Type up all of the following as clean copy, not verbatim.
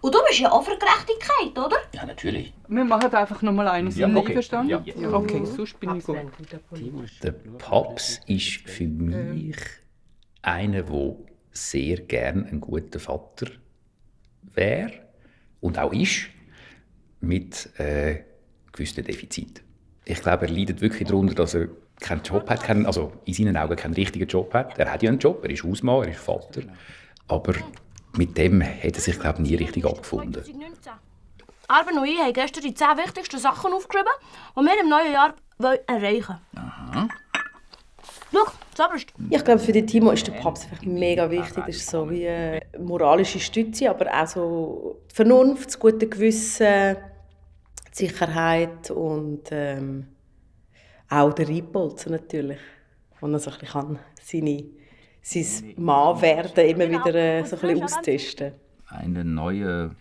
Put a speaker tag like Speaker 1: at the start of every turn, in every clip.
Speaker 1: Und du bist ja auch für Gerechtigkeit, oder?
Speaker 2: Ja, natürlich.
Speaker 3: Wir machen einfach noch mal eine. Sind
Speaker 2: okay.
Speaker 3: einverstanden?
Speaker 2: Ja.
Speaker 3: Okay, sonst bin ich gut.
Speaker 4: Der Paps ist für mich einer, der sehr gern ein guter Vater wäre und auch ist, mit gewissen Defiziten. Ich glaube, er leidet wirklich darunter, dass er keinen Job hat, also in seinen Augen keinen richtigen Job hat. Er hat ja einen Job, er ist Hausmann, er ist Vater. Aber mit dem hat er sich, glaube ich, nie richtig abgefunden.
Speaker 1: Arben und ich haben gestern die 10 wichtigsten Sachen aufgeschrieben, die wir im neuen Jahr erreichen wollen.
Speaker 2: Aha.
Speaker 1: Schau, zuoberst.
Speaker 5: Ich glaube, für den Timo ist der Papst einfach mega wichtig. Das ist so wie eine moralische Stütze, aber auch so die Vernunft, das gute Gewissen, die Sicherheit und auch der Reitbolzen natürlich, wo er so ein bisschen sein Mann werden immer wieder so ein bisschen austesten.
Speaker 2: Eine neue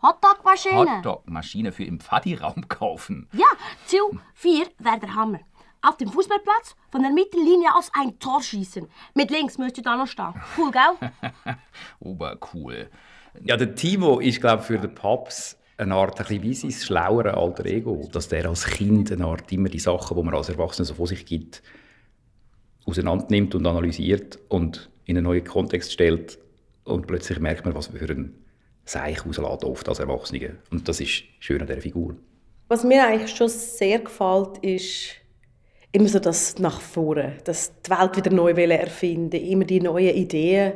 Speaker 1: Hotdog-Maschine.
Speaker 2: Hotdog-Maschine für im Pfadi-Raum kaufen.
Speaker 1: Ja, Ziel 4 wäre der Hammer. Auf dem Fußballplatz von der Mittellinie aus ein Tor schießen. Mit links müsste da noch stehen. Cool, gell?
Speaker 2: Obercool.
Speaker 4: Ja, der Timo ist, glaube ich, für den Paps eine Art, ein bisschen wie sein schlauere Alter Ego. Dass der als Kind eine Art immer die Sachen, die man als Erwachsener so vor sich gibt, auseinandernimmt und analysiert und in einen neuen Kontext stellt. Und plötzlich merkt man, was für ein Seich rauslässt, oft als Erwachsene. Und das ist schön an dieser Figur. Was mir eigentlich schon sehr gefällt, ist immer so das nach vorne, dass die Welt wieder neu erfinden, immer die neuen Ideen.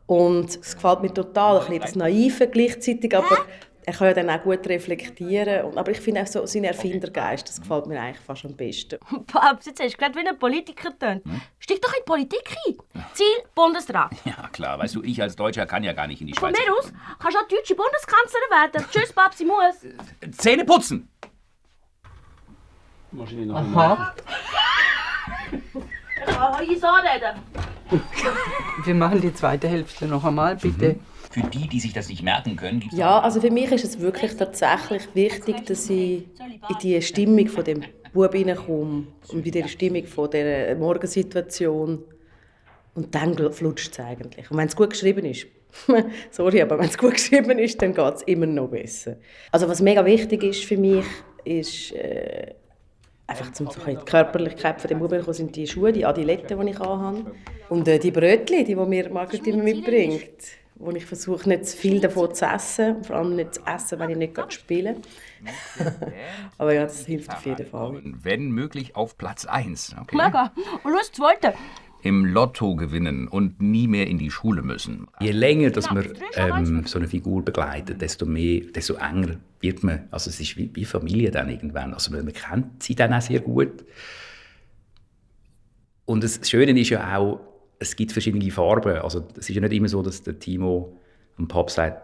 Speaker 4: Und es gefällt mir total, ein bisschen das Naive gleichzeitig, aber er kann ja dann auch gut reflektieren. Aber ich finde auch so seinen Erfindergeist, das gefällt mir eigentlich fast am besten.
Speaker 1: Papst, jetzt hast du gerade wie ein Politiker getönt. Steig doch in die Politik ein. Ziel Bundesrat.
Speaker 2: Ja, klar. Weißt du, ich als Deutscher kann ja gar nicht in die
Speaker 1: Von
Speaker 2: Schweiz.
Speaker 1: mir aus kannst du auch deutsche Bundeskanzlerin werden. Tschüss, Papsi, muss.
Speaker 2: Zähne putzen!
Speaker 3: Aha.
Speaker 1: Kann ich so reden?
Speaker 3: Wir machen die zweite Hälfte noch einmal, bitte.
Speaker 2: Für die, die sich das nicht merken können, gibt's
Speaker 5: Ja, also für mich ist es wirklich tatsächlich wichtig, dass ich in die Stimmung von dem Bub hineinkomme und in die Stimmung von dieser Morgensituation. Und dann flutscht es eigentlich. Und wenn es gut geschrieben ist, sorry, aber wenn es gut geschrieben ist, dann geht es immer noch besser. Also was mega wichtig ist für mich, ist einfach zum die Körperlichkeit von dem Buben sind die Schuhe, die Adiletten, die ich anhabe. Und die Brötchen, die mir Margret immer mitbringt. Wo ich versuche, nicht zu viel davon zu essen. Vor allem nicht zu essen, wenn ich nicht gerade spiele. Aber ja, das hilft auf jeden Fall.
Speaker 2: Wenn möglich auf Platz 1. Okay.
Speaker 1: Mega. Und los, zweite.
Speaker 2: Im Lotto gewinnen und nie mehr in die Schule müssen.
Speaker 4: Je länger dass man so eine Figur begleitet, desto enger wird man. Also es ist wie Familie dann irgendwann. Also man kennt sie dann auch sehr gut. Und das Schöne ist ja auch, es gibt verschiedene Farben. Also es ist ja nicht immer so, dass der Timo am Papst sagt,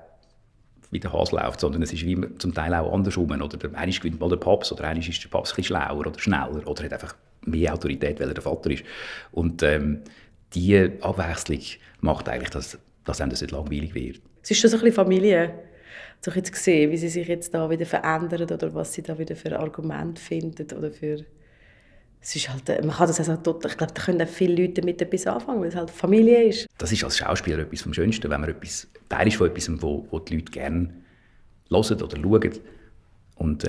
Speaker 4: wie der Hase läuft, sondern es ist wie zum Teil auch andersrum. Oder einmal gewinnt mal der Papst, oder einmal ist der Papst ein bisschen schlauer oder schneller oder hat einfach mehr Autorität, weil er der Vater ist. Und diese Abwechslung macht eigentlich, dass einem das nicht langweilig wird.
Speaker 5: Es ist schon so ein bisschen Familie. So jetzt gesehen, wie sie sich jetzt da wieder verändern oder was sie da wieder für Argumente finden oder für... Es ist halt, man kann das also total, ich glaube, da können auch viele Leute damit etwas anfangen, weil es halt Familie ist.
Speaker 4: Das ist als Schauspieler etwas vom Schönsten, wenn man Teil ist von etwas, wo die Leute gerne hören oder schauen. Und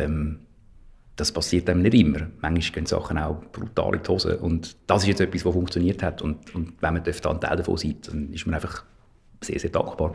Speaker 4: das passiert einem nicht immer. Manchmal gehen Sachen auch brutal in die Hose. Und das ist jetzt etwas, das funktioniert hat. Und wenn man da ein Teil davon sein, dann ist man einfach sehr, sehr dankbar.